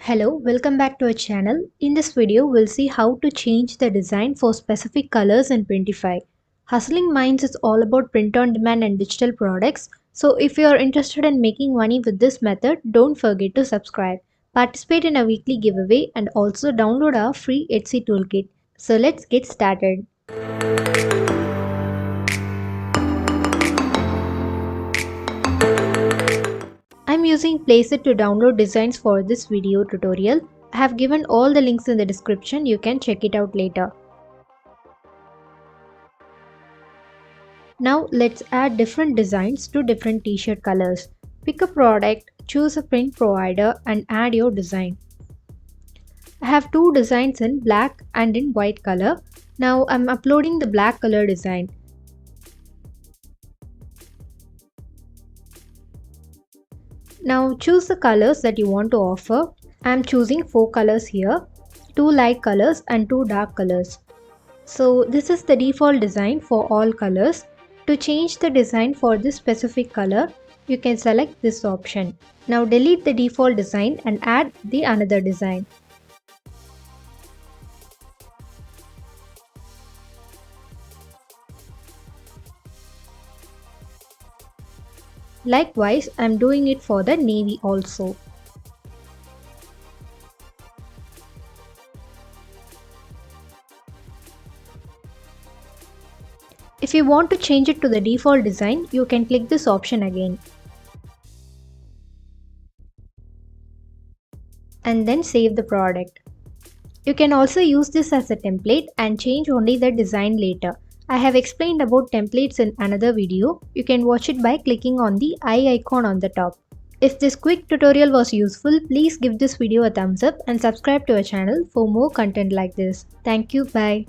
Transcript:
Hello, welcome back to our channel. In this video, we'll see how to change the design for specific colors in Printify. Hustling Minds is all about print on demand and digital products. So if you are interested in making money with this method, don't forget to subscribe. Participate in a weekly giveaway and also download our free Etsy toolkit. So let's get started. I'm using Placeit to download designs for this video tutorial. I have given all the links in the description, you can check it out later. Now let's add different designs to different t-shirt colors. Pick a product, choose a print provider and add your design. I have two designs in black and in white color. Now I'm uploading the black color design. Now choose the colors that you want to offer. I'm choosing 4 colors here, 2 light colors and 2 dark colors. So this is the default design for all colors. To change the design for this specific color, you can select this option. Now delete the default design and add the another design. Likewise, I am doing it for the navy also. If you want to change it to the default design, you can click this option again. And then save the product. You can also use this as a template and change only the design later. I have explained about templates in another video. You can watch it by clicking on the eye icon on the top. If this quick tutorial was useful, please give this video a thumbs up and subscribe to our channel for more content like this. Thank you, bye.